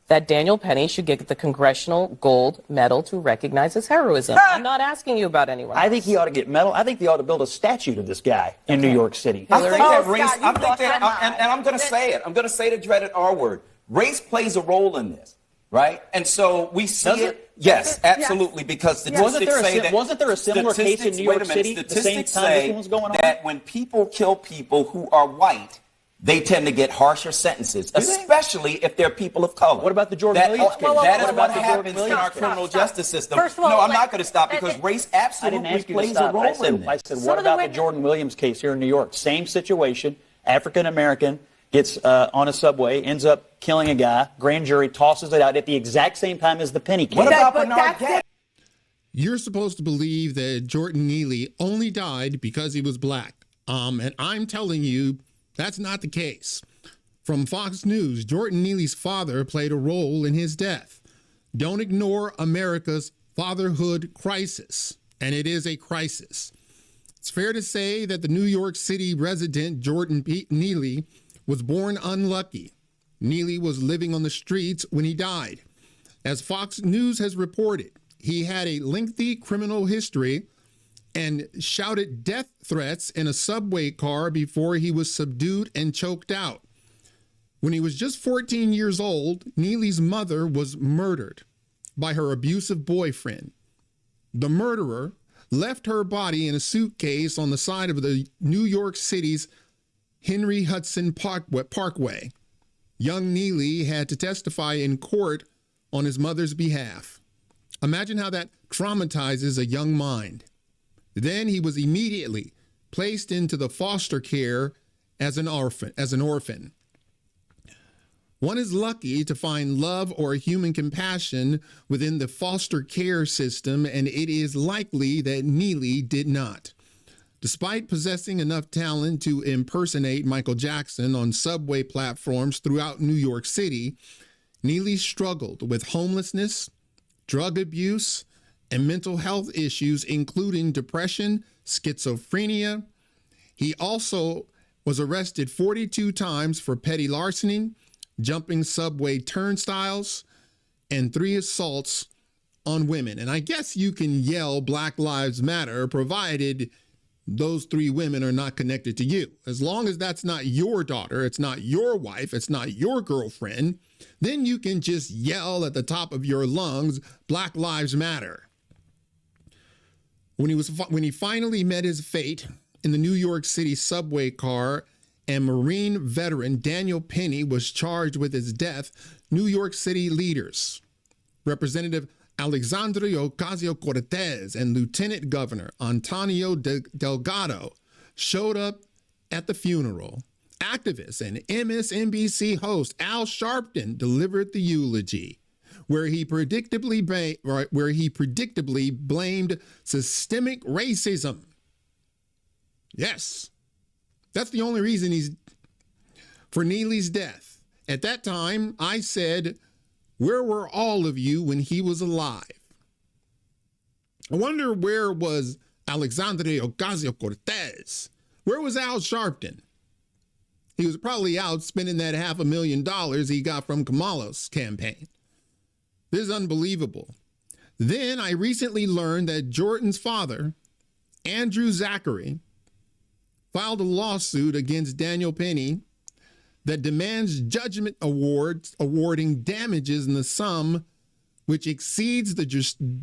that Daniel Penny should get the Congressional Gold Medal to recognize his heroism. I'm not asking you about anyone else. I think he ought to get medal. I think they ought to build a statue to this guy in New York City. I think that race, and I'm going to say it. I'm going to say the dreaded R word. Race plays a role in this, right? And so we see it. Yes, absolutely, because statistics say that. Wasn't there a similar case in New York City at the same time this one was going on? That when people kill people who are white, they tend to get harsher sentences, especially if they're people of color. What about the Jordan Williams case? That is what happens in our criminal justice system. First of all, no, I'm not going to stop because race absolutely plays a role in this. I said, what about the Jordan Williams case here in New York? Same situation, African-American, gets on a subway, ends up killing a guy, grand jury tosses it out at the exact same time as the Peeny case. What about Bernard Getz? You're supposed to believe that Jordan Neely only died because he was black. And I'm telling you, that's not the case. From Fox News, Jordan Neely's father played a role in his death. Don't ignore America's fatherhood crisis, and it is a crisis. It's fair to say that the New York City resident Jordan Neely was born unlucky. Neely was living on the streets when he died. As Fox News has reported, he had a lengthy criminal history and shouted death threats in a subway car before he was subdued and choked out. When he was just 14 years old, Neely's mother was murdered by her abusive boyfriend. The murderer left her body in a suitcase on the side of the New York City's Henry Hudson Parkway. Young Neely had to testify in court on his mother's behalf. Imagine how that traumatizes a young mind. Then he was immediately placed into the foster care as an orphan. One is lucky to find love or human compassion within the foster care system, and it is likely that Neely did not. Despite possessing enough talent to impersonate Michael Jackson on subway platforms throughout New York City, Neely struggled with homelessness, drug abuse, and mental health issues, including depression, schizophrenia. He also was arrested 42 times for petty larceny, jumping subway turnstiles, and 3 assaults on women. And I guess you can yell Black Lives Matter, provided those 3 women are not connected to you. As long as that's not your daughter, it's not your wife, it's not your girlfriend, then you can just yell at the top of your lungs, Black Lives Matter. When he finally met his fate in the New York City subway car and Marine veteran Daniel Penny was charged with his death, New York City leaders, Representative Alexandria Ocasio-Cortez and Lieutenant Governor Antonio Delgado showed up at the funeral. Activist and MSNBC host Al Sharpton delivered the eulogy, where he predictably blamed systemic racism. Yes, that's the only reason for Neely's death. At that time, I said, where were all of you when he was alive? I wonder where was Alexandria Ocasio-Cortez? Where was Al Sharpton? He was probably out spending that $500,000 he got from Kamala's campaign. This is unbelievable. Then I recently learned that Jordan's father, Andrew Zachary, filed a lawsuit against Daniel Penny that demands judgment awarding damages in the sum which exceeds the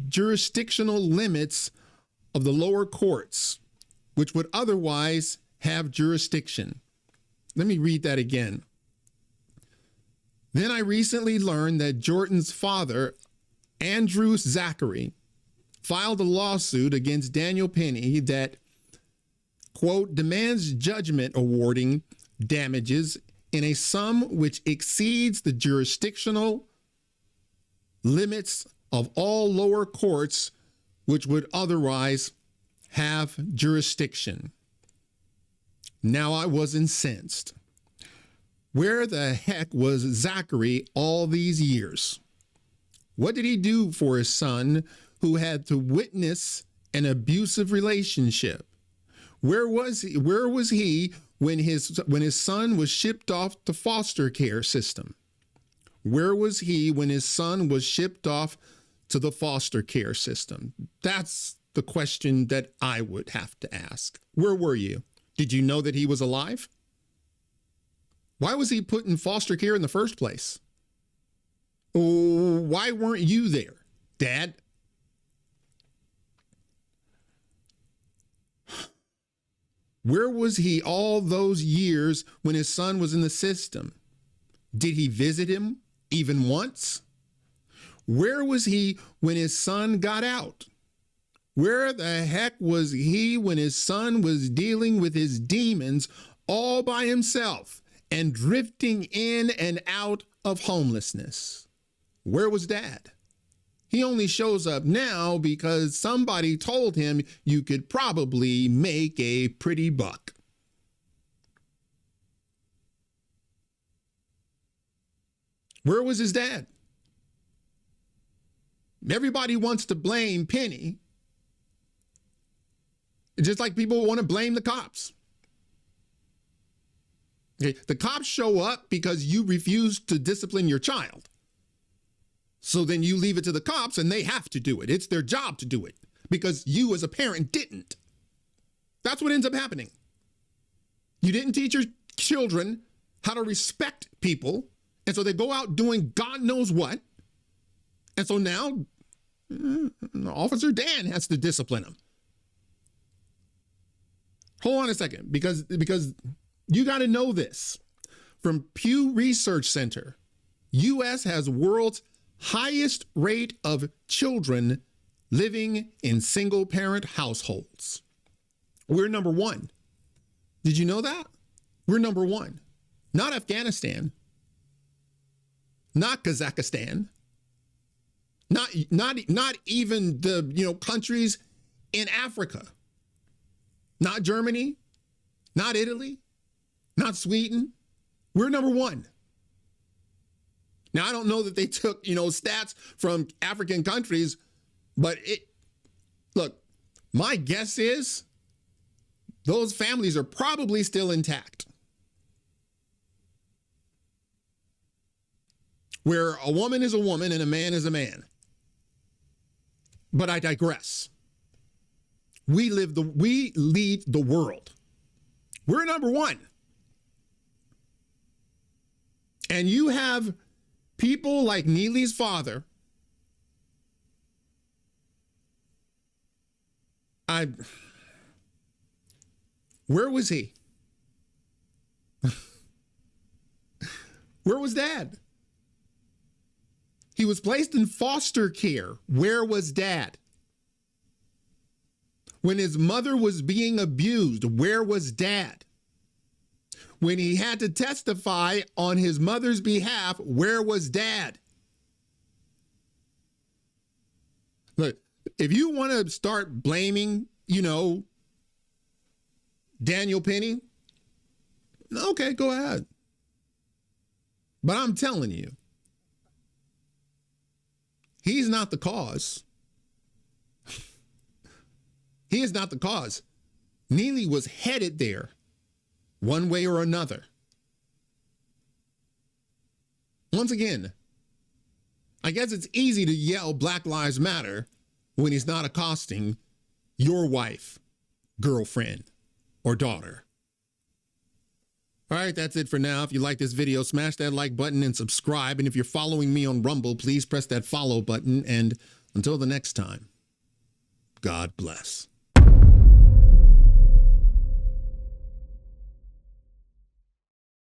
jurisdictional limits of the lower courts, which would otherwise have jurisdiction. Let me read that again. Then I recently learned that Jordan's father, Andrew Zachary, filed a lawsuit against Daniel Penny that, quote, demands judgment awarding damages in a sum which exceeds the jurisdictional limits of all lower courts which would otherwise have jurisdiction. Now I was incensed. Where the heck was Zachary all these years? What did he do for his son who had to witness an abusive relationship? Where was he when his son was shipped off to foster care system? Where was he when his son was shipped off to the foster care system? That's the question that I would have to ask. Where were you? Did you know that he was alive? Why was he put in foster care in the first place? Oh, why weren't you there, Dad? Where was he all those years when his son was in the system? Did he visit him even once? Where was he when his son got out? Where the heck was he when his son was dealing with his demons all by himself and drifting in and out of homelessness? Where was Dad? He only shows up now because somebody told him you could probably make a pretty buck. Where was his dad? Everybody wants to blame Peeny, just like people want to blame the cops. Okay, the cops show up because you refuse to discipline your child. So then you leave it to the cops and they have to do it. It's their job to do it because you as a parent didn't. That's what ends up happening. You didn't teach your children how to respect people. And so they go out doing God knows what. And so now Officer Dan has to discipline them. Hold on a second, because you got to know this. From Pew Research Center, U.S. has world's highest rate of children living in single-parent households. We're number one. Did you know that? We're number one. Not Afghanistan. Not Kazakhstan. Not even the countries in Africa. Not Germany. Not Italy. Not Sweden. We're number one. Now, I don't know that they took, stats from African countries, but look, my guess is those families are probably still intact. Where a woman is a woman and a man is a man. But I digress. We lead the world. We're number one. And you have people like Neely's father. Where was he? Where was Dad? He was placed in foster care. Where was Dad? When his mother was being abused, where was Dad? When he had to testify on his mother's behalf, where was Dad? Look, if you want to start blaming, Daniel Peeny, okay, go ahead. But I'm telling you, he's not the cause. He is not the cause. Neely was headed there one way or another. Once again, I guess it's easy to yell Black Lives Matter when he's not accosting your wife, girlfriend, or daughter. All right, that's it for now. If you like this video, smash that like button and subscribe. And if you're following me on Rumble, please press that follow button. And until the next time, God bless.